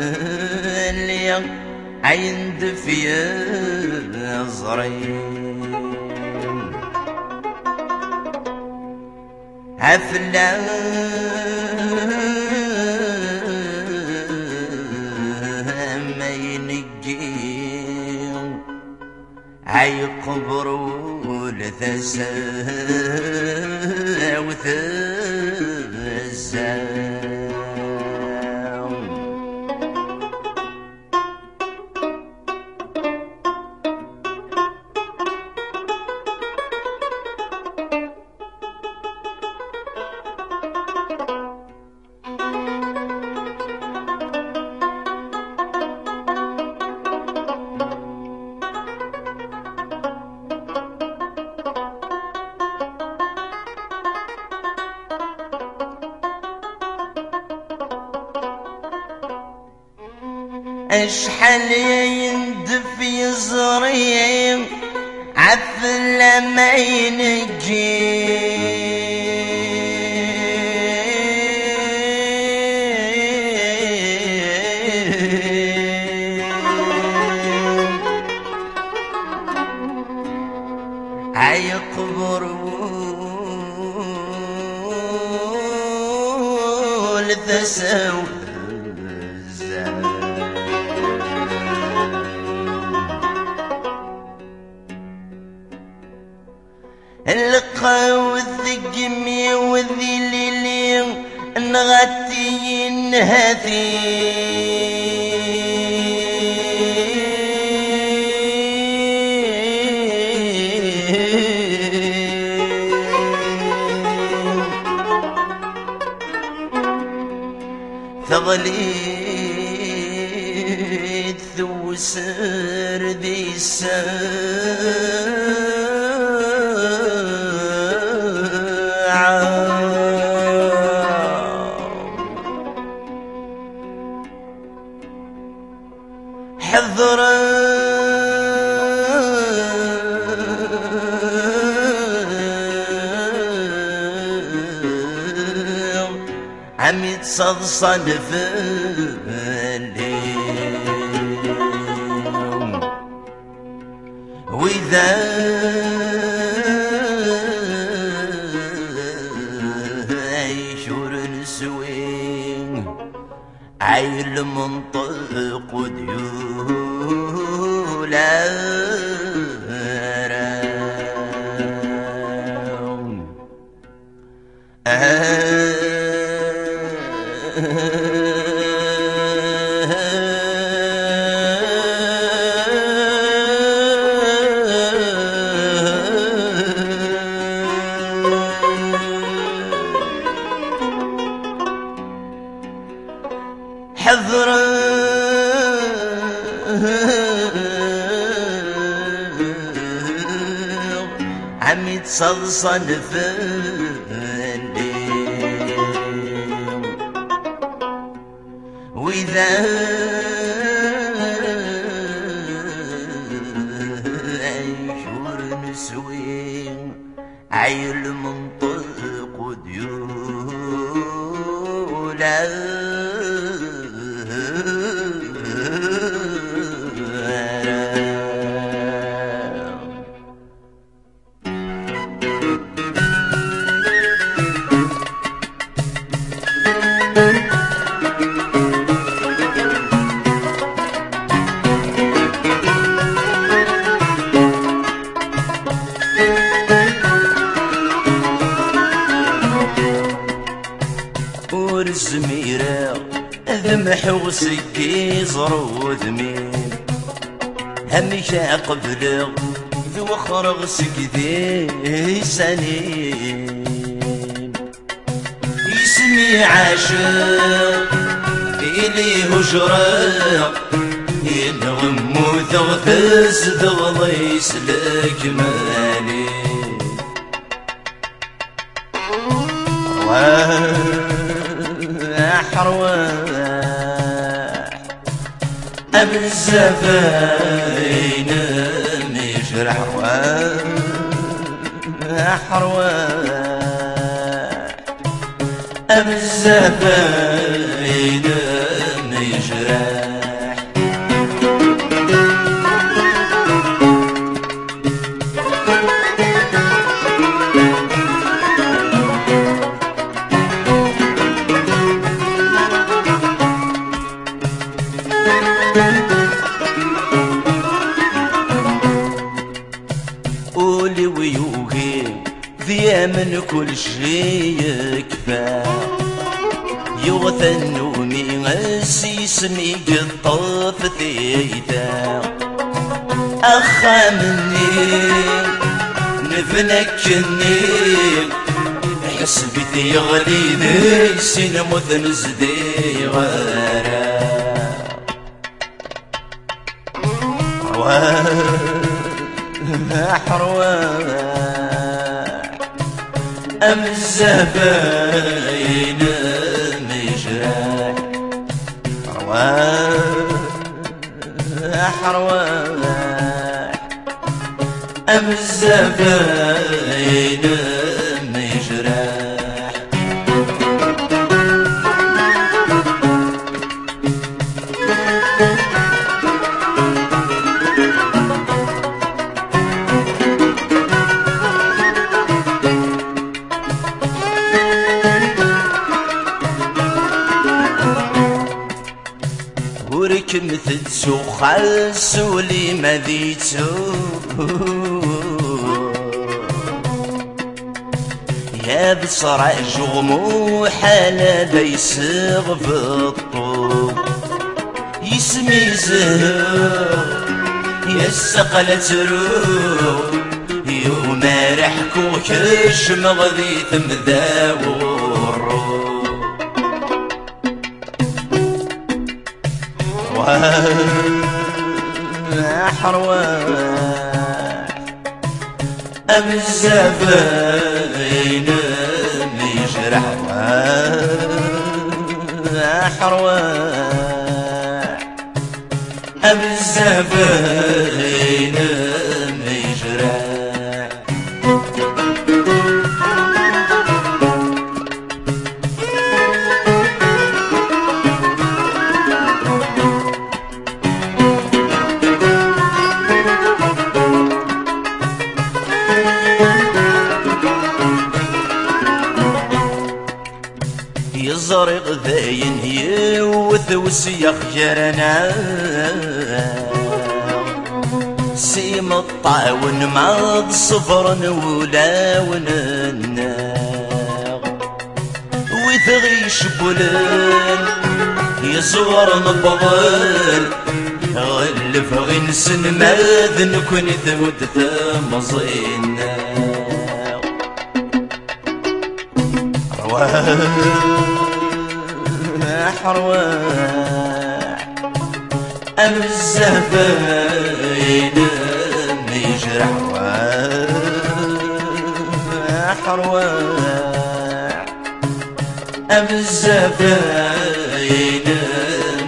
اشحال يا عين دفيا زرين عفلا ما ينجي عيقبروا لثسا وثزا اشحال يندف يزري عفلا ما ينجي عيقبر للثساو اللقا والثقمي والذليلي نغتي نهثي ثغليت ثوسر ذي حضر عم يتصدصد في الليل وإذا يشور نسوي عيل منطق وديولا حذر عم يتصلصل في الليل وإذا يشور نسوي عيل منطق وديولا ورزميرة ذمح وسكي زرو ذميم همشا قبل ذو خرغ سكذي سنين اسمي اللي عاشق إلي هجرة ينغم وتغفز تغضي يسلك مالي أحرواح أم الزفاين مجرح أحرواح أم الزفاين مجرح قولي ويوهي ذي من كل شي يكفى يغثى النومي اسمي قطف ثيتا أخا مني نفنكني حسبتي يغلي ذي سين مثنزدي غارا أحرواح أم الزفاين مجرح أحرواح أم الزفاين مجرح مثل سوخ سولي مذيتو يا بصرع جغمو حالا بيسغ في الطوب يسمي زهر يا السقلة روح يوم رحكو كش مغذي ثمذاور أحرواح أم الزفاين مجرح أحرواح أم الزفاين مجرح يزرق ذاين يوث وسيخ جرنا سيم الطاون مع صفر ولا ونناغ وثغيش بولن يصور نبضل غلف غنسن ماذن كنت مزينا أحرواح أم الزفاين مجرح أحرواح أم الزفاين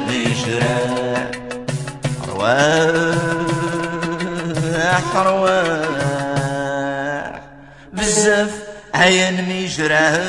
مجرح أحرواح بزاف عين مجرح